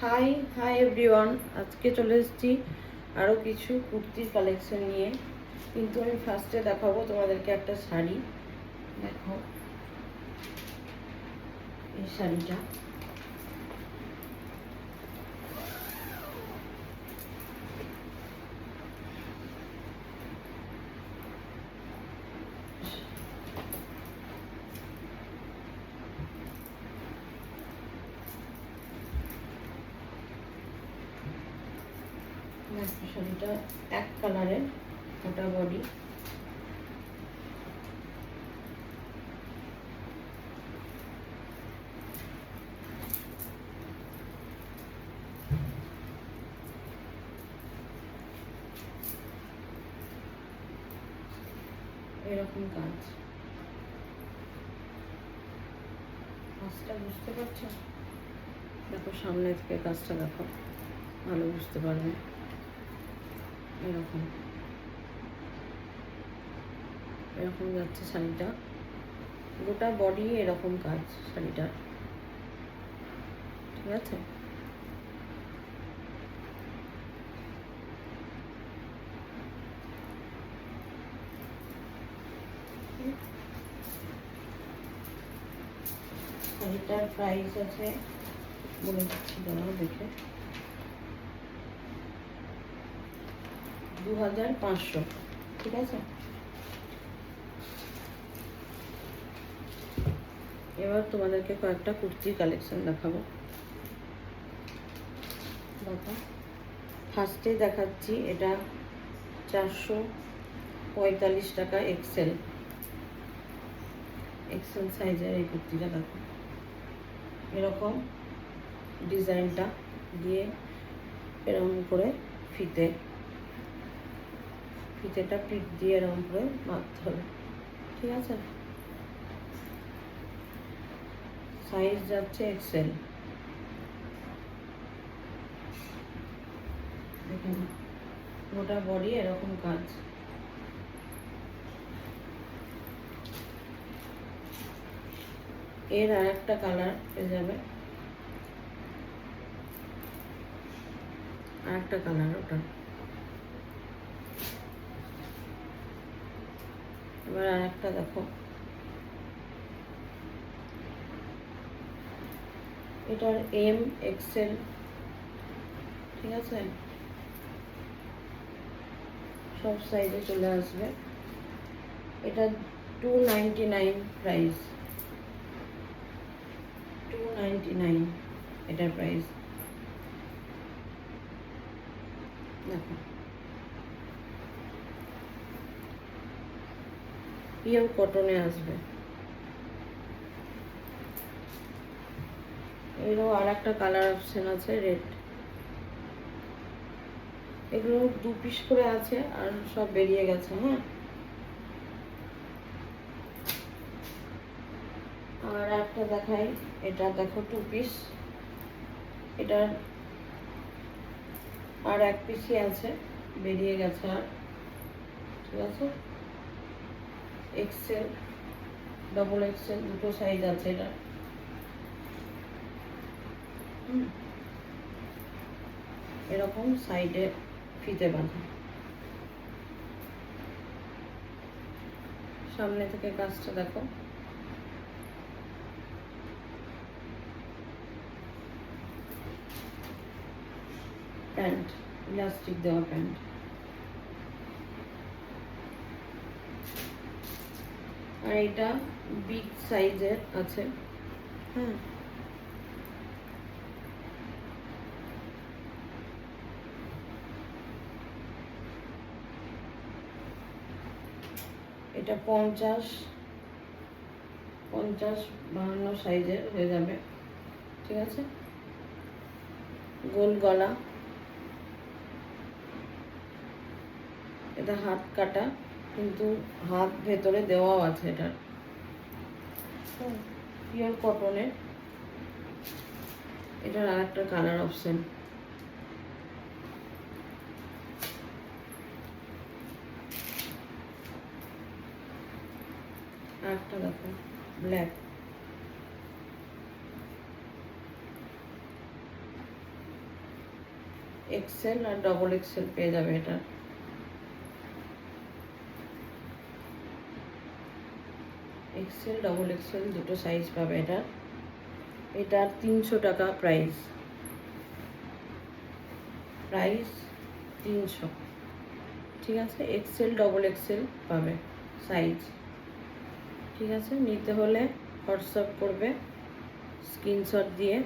High hi everyone, আজকে চলে এসেছি আরও কিছু কুর্তির কালেকশন নিয়ে। কিন্তু আমি ফার্স্টে দেখাবো তোমাদেরকে একটা শাড়ি। দেখো এই শাড়িটা, দেখো শাড়িটা এক কালারের, গোটা বডি। এরকম কাজটা বুঝতে পারছো? দেখো সামনে থেকে কাজটা দেখো, ভালো বুঝতে পারবে। এরকম এরকম যাচ্ছে শাড়িটা, গোটা বডি এরকম কাজ শাড়িটার, ঠিক আছে? শাড়িটার প্রাইস আছে, বলে দিচ্ছি দাঁড়াও দেখে, 2500, ঠিক আছে? এবার তোমাদেরকে কয়েকটা কুর্তির কালেকশন দেখাবো। দেখো ফার্স্টে দেখাচ্ছি, এটা 445 টাকা এক্সেল সাইজের এই কুর্তিটা। দেখো এরকম ডিজাইনটা দিয়ে এরকম করে ফিতেটা পিট দিয়ে এরকম করে মারতে হবে, ঠিক আছে? সাইজ যাচ্ছে এক্সেল। দেখুন গোটা বডি এরকম কাজ। এর আর একটা কালার পেয়ে যাবে, আর একটা কালার ওটা। এবার আর একটা দেখো, এটার এম এক্সেল, ঠিক আছে? সব সাইজে চলে আসবে। এটা 299 প্রাইস, 299 এটার প্রাইস। দেখো পিওর কটনে আসবে। এরও আর একটা কালার অপশন আছে, রেড। এগুলো 2 পিস করে আছে, আর সব বেরিয়ে গেছে। হ্যাঁ, আর একটা দেখাই, এটা দেখো 2 পিস, এটার আর 1 পিসই আছে, বেরিয়ে গেছে আর, ঠিক আছে? এক্সেল, ডবল এক্সেল দুটো সাইজ আছে এটা। এরকম সাইডে ফিতে বাঁধা, সামনে থেকে কাজটা দেখো। প্যান্ট, ইলাস্টিক দেওয়া প্যান্ট। আর এটা বিগ সাইজের আছে। হ্যাঁ, এটা 50-52 সাইজের হয়ে যাবে, ঠিক আছে? গোল গলা, এটা হাত কাটা, কিন্তু হাত ভেতরে দেওয়াও আছে। এটার পিওর কটনের। এটার আর একটা কালার অপশন, আর একটা দেখো ব্ল্যাক। এক্সেল আর ডবল এক্সেল পেয়ে যাবে এটা। এক্সেল ডবল এক্সেল দুটো সাইজ পাবে এটা। এটা 300 টাকা প্রাইস। 300। ঠিক আছে, এক্সেল ডবল এক্সেল পাবে সাইজ। ঠিক আছে, নিতে হলে হোয়াটসঅ্যাপ করবে স্ক্রিনশট দিয়ে।